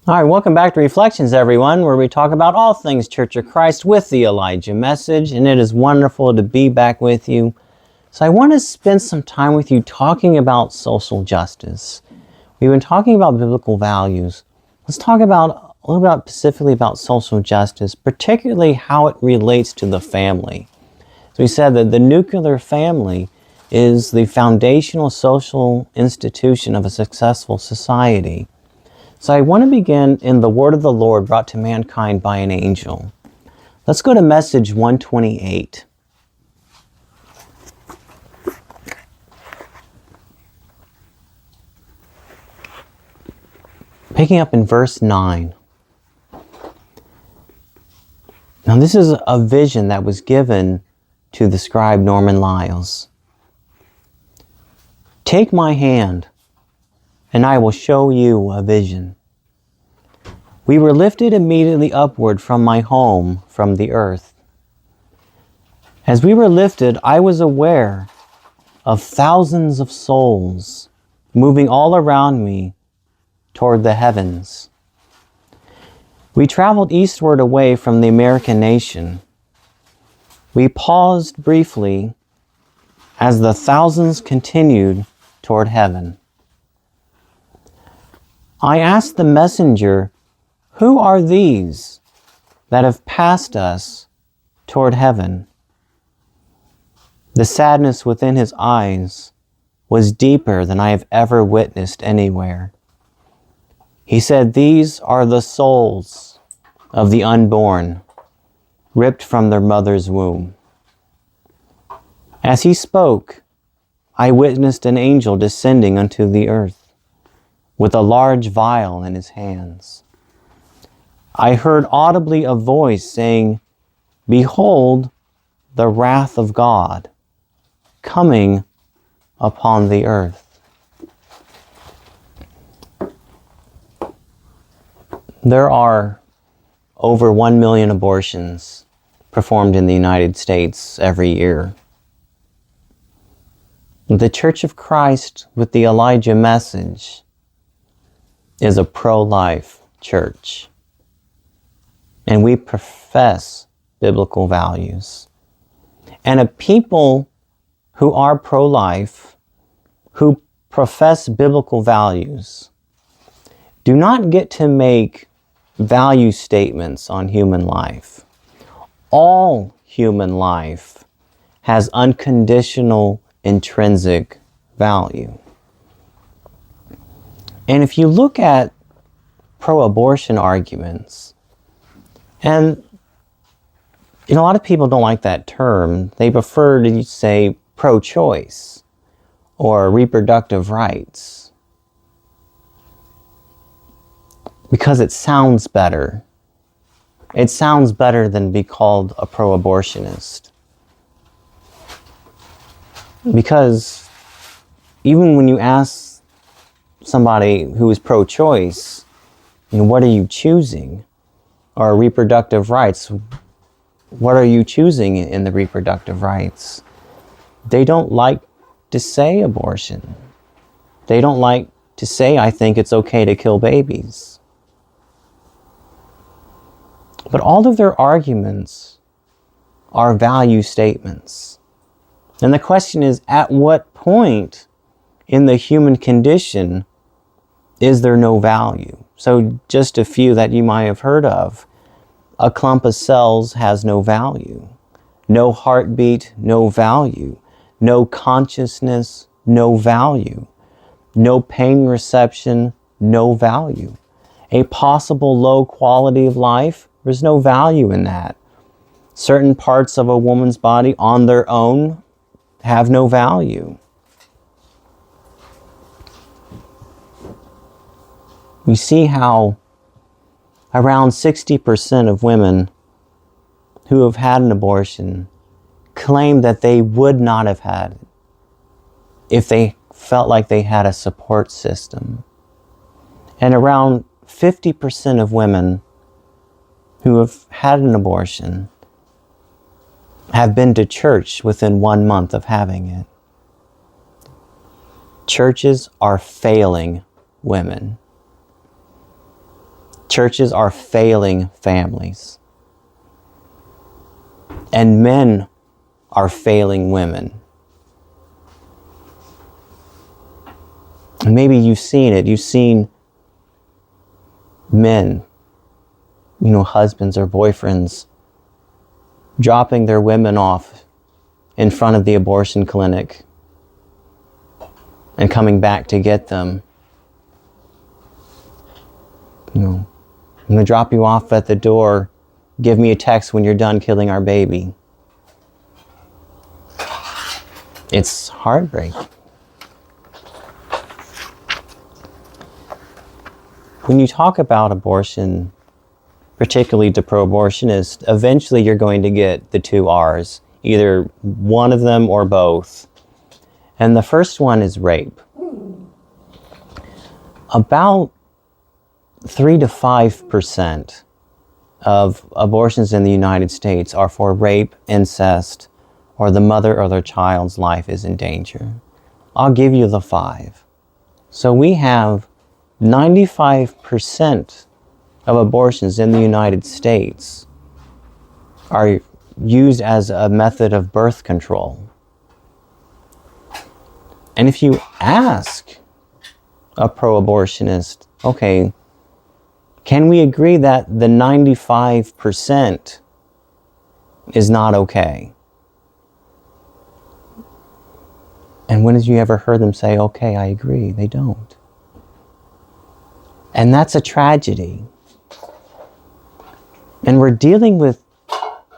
All right, welcome back to Reflections, everyone, where we talk about all things Church of Christ with the Elijah Message, and it is wonderful to be back with you. So I want to spend some time with you talking about social justice. We've been talking about biblical values. Let's talk about a little bit specifically about social justice, particularly how it relates to the family. So we said that the nuclear family is the foundational social institution of a successful society. So I want to begin in the word of the Lord brought to mankind by an angel. Let's go to message 128. Picking up in verse 9. Now this is a vision that was given to the scribe Norman Lyles. Take my hand, and I will show you a vision. We were lifted immediately upward from my home, from the earth. As we were lifted, I was aware of thousands of souls moving all around me toward the heavens. We traveled eastward away from the American nation. We paused briefly as the thousands continued toward heaven. I asked the messenger, "Who are these that have passed us toward heaven?" The sadness within his eyes was deeper than I have ever witnessed anywhere. He said, "These are the souls of the unborn, ripped from their mother's womb." As he spoke, I witnessed an angel descending unto the earth with a large vial in his hands. I heard audibly a voice saying, "Behold, the wrath of God coming upon the earth." There are over 1 million abortions performed in the United States every year. The Church of Christ with the Elijah Message is a pro-life church, and we profess biblical values. And a people who are pro-life, who profess biblical values, do not get to make value statements on human life. All human life has unconditional intrinsic value. And if you look at pro-abortion arguments, and a lot of people don't like that term. They prefer to say pro-choice or reproductive rights, because it sounds better. It sounds better than be called a pro-abortionist. Because even when you ask somebody who is pro-choice, what are you choosing? Or reproductive rights, what are you choosing in the reproductive rights? They don't like to say abortion. They don't like to say, "I think it's okay to kill babies." But all of their arguments are value statements. And the question is, at what point in the human condition is there no value? So just a few that you might have heard of. A clump of cells has no value. No heartbeat, no value. No consciousness, no value. No pain reception, no value. A possible low quality of life, there's no value in that. Certain parts of a woman's body on their own have no value. We see how around 60% of women who have had an abortion claim that they would not have had it if they felt like they had a support system. And around 50% of women who have had an abortion have been to church within 1 month of having it. Churches are failing women. Churches are failing families. And men are failing women. And maybe you've seen it. You've seen men, husbands or boyfriends, dropping their women off in front of the abortion clinic and coming back to get them. I'm going to drop you off at the door. Give me a text when you're done killing our baby. It's heartbreaking. When you talk about abortion, particularly to pro-abortionists, eventually you're going to get the two R's, either one of them or both. And the first one is rape. About 3 to 5% of abortions in the United States are for rape, incest, or the mother or their child's life is in danger. I'll give you the 5. So we have 95% of abortions in the United States are used as a method of birth control. And if you ask a pro-abortionist, okay, can we agree that the 95% is not okay? And when have you ever heard them say, okay, I agree? They don't. And that's a tragedy. And we're dealing with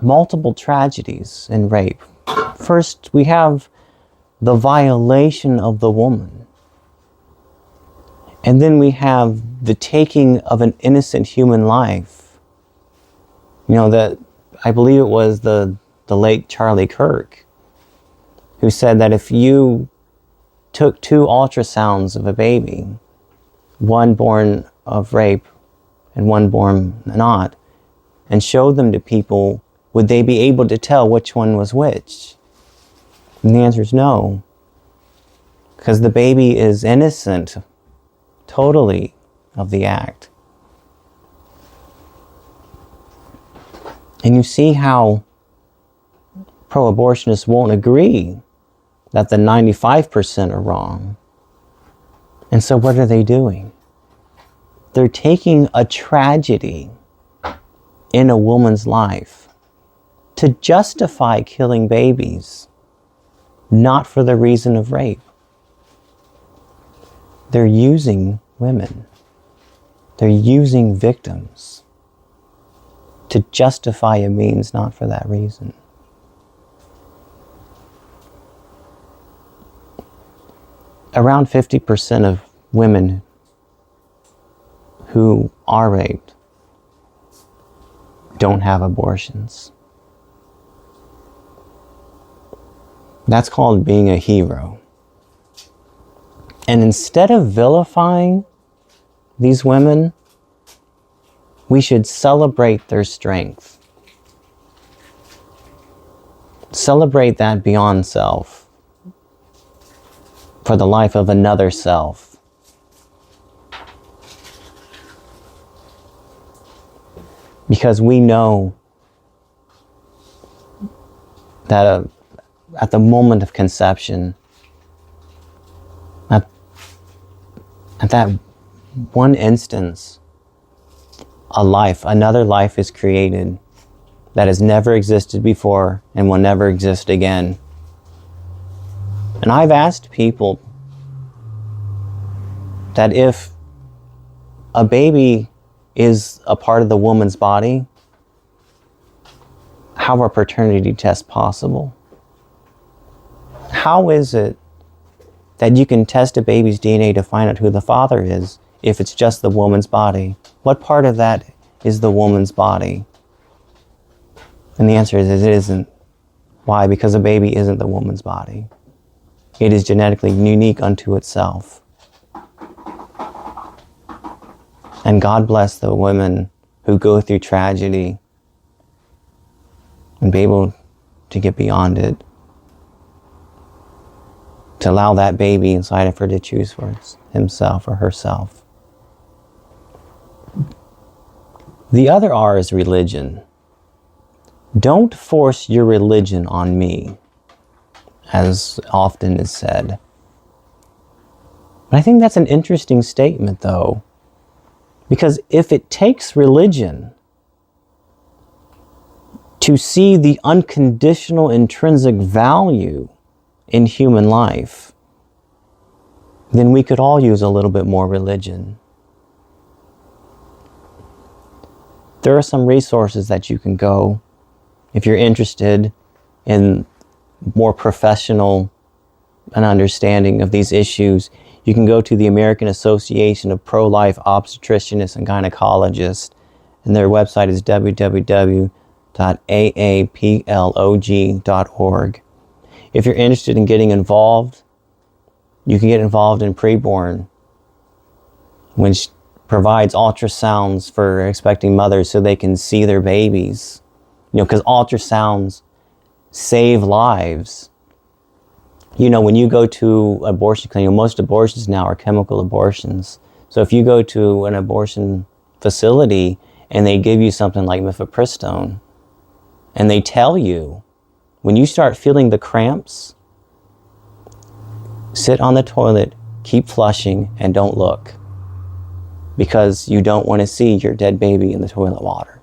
multiple tragedies in rape. First, we have the violation of the woman. And then we have the taking of an innocent human life. I believe it was the late Charlie Kirk who said that if you took 2 ultrasounds of a baby, one born of rape and one born not, and showed them to people, would they be able to tell which one was which? And the answer is no. Because the baby is innocent, totally, of the act. And you see how pro-abortionists won't agree that the 95% are wrong. And so what are they doing? They're taking a tragedy in a woman's life to justify killing babies, not for the reason of rape. They're using women. They're using victims to justify a means not for that reason. Around 50% of women who are raped don't have abortions. That's called being a hero. And instead of vilifying these women, we should celebrate their strength. Celebrate that beyond self for the life of another self. Because we know that at the moment of conception, at that one instance, another life is created that has never existed before and will never exist again. And I've asked people that if a baby is a part of the woman's body, how are paternity tests possible? How is it that you can test a baby's DNA to find out who the father is if it's just the woman's body? What part of that is the woman's body? And the answer is it isn't. Why? Because a baby isn't the woman's body. It is genetically unique unto itself. And God bless the women who go through tragedy and be able to get beyond it, to allow that baby inside of her to choose for himself or herself. The other R is religion. Don't force your religion on me, as often is said. But I think that's an interesting statement, though, because if it takes religion to see the unconditional intrinsic value in human life, then we could all use a little bit more religion. There are some resources that you can go if you're interested in more professional an understanding of these issues. You can go to the American Association of Pro-Life Obstetricianists and Gynecologists, and their website is www.aaplog.org. If you're interested in getting involved, you can get involved in Preborn, which provides ultrasounds for expecting mothers so they can see their babies. Because ultrasounds save lives. When you go to abortion clinic, most abortions now are chemical abortions. So if you go to an abortion facility and they give you something like mifepristone, and they tell you, when you start feeling the cramps, sit on the toilet, keep flushing, and don't look, because you don't want to see your dead baby in the toilet water.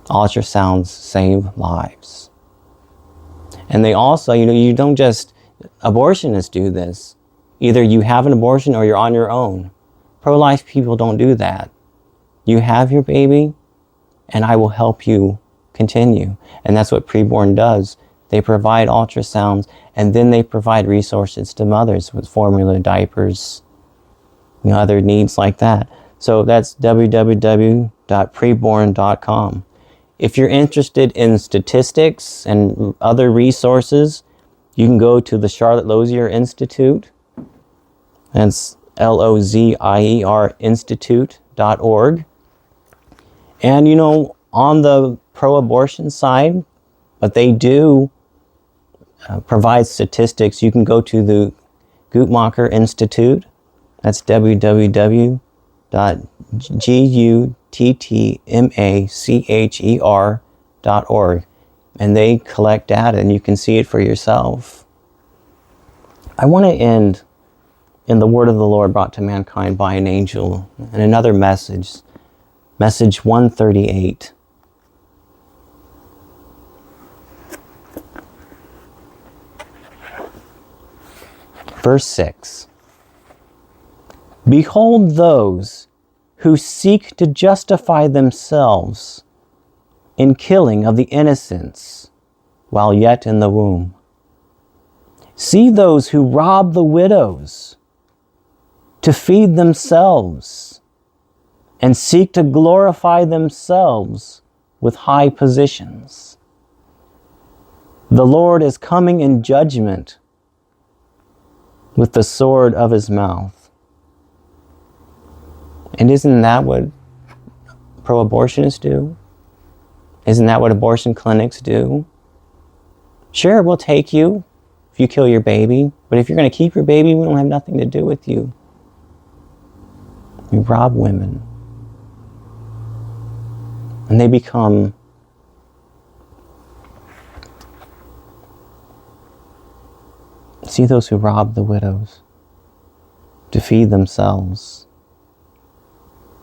Ultrasounds save lives. And they also, you don't just, abortionists do this. Either you have an abortion or you're on your own. Pro-life people don't do that. You have your baby, and I will help you continue. And that's what Preborn does. They provide ultrasounds, and then they provide resources to mothers with formula, diapers, other needs like that. So that's www.preborn.com. If you're interested in statistics and other resources, you can go to the Charlotte Lozier Institute. That's LOZIER Institute.org. And on the pro-abortion side, but they do provide statistics. You can go to the Guttmacher Institute. That's www.guttmacher.org. And they collect data, and you can see it for yourself. I want to end in the word of the Lord brought to mankind by an angel, and another message 138. Verse 6. Behold those who seek to justify themselves in killing of the innocents while yet in the womb. See those who rob the widows to feed themselves and seek to glorify themselves with high positions. The Lord is coming in judgment with the sword of his mouth. And isn't that what pro-abortionists do? Isn't that what abortion clinics do? Sure, we'll take you if you kill your baby, but if you're going to keep your baby, we don't have nothing to do with you. You rob women. And they become see those who rob the widows to feed themselves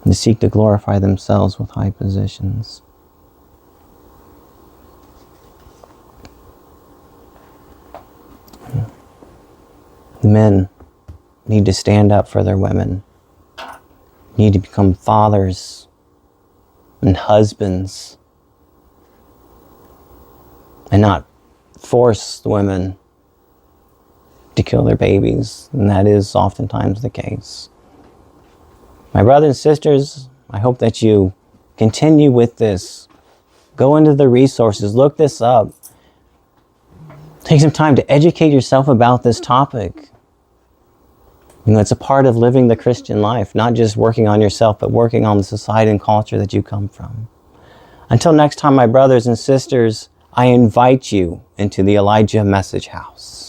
and to seek to glorify themselves with high positions. Men need to stand up for their women, need to become fathers and husbands, and not force women to kill their babies, and that is oftentimes the case. My brothers and sisters, I hope that you continue with this. Go into the resources, look this up. Take some time to educate yourself about this topic. It's a part of living the Christian life, not just working on yourself, but working on the society and culture that you come from. Until next time, my brothers and sisters, I invite you into the Elijah Message House.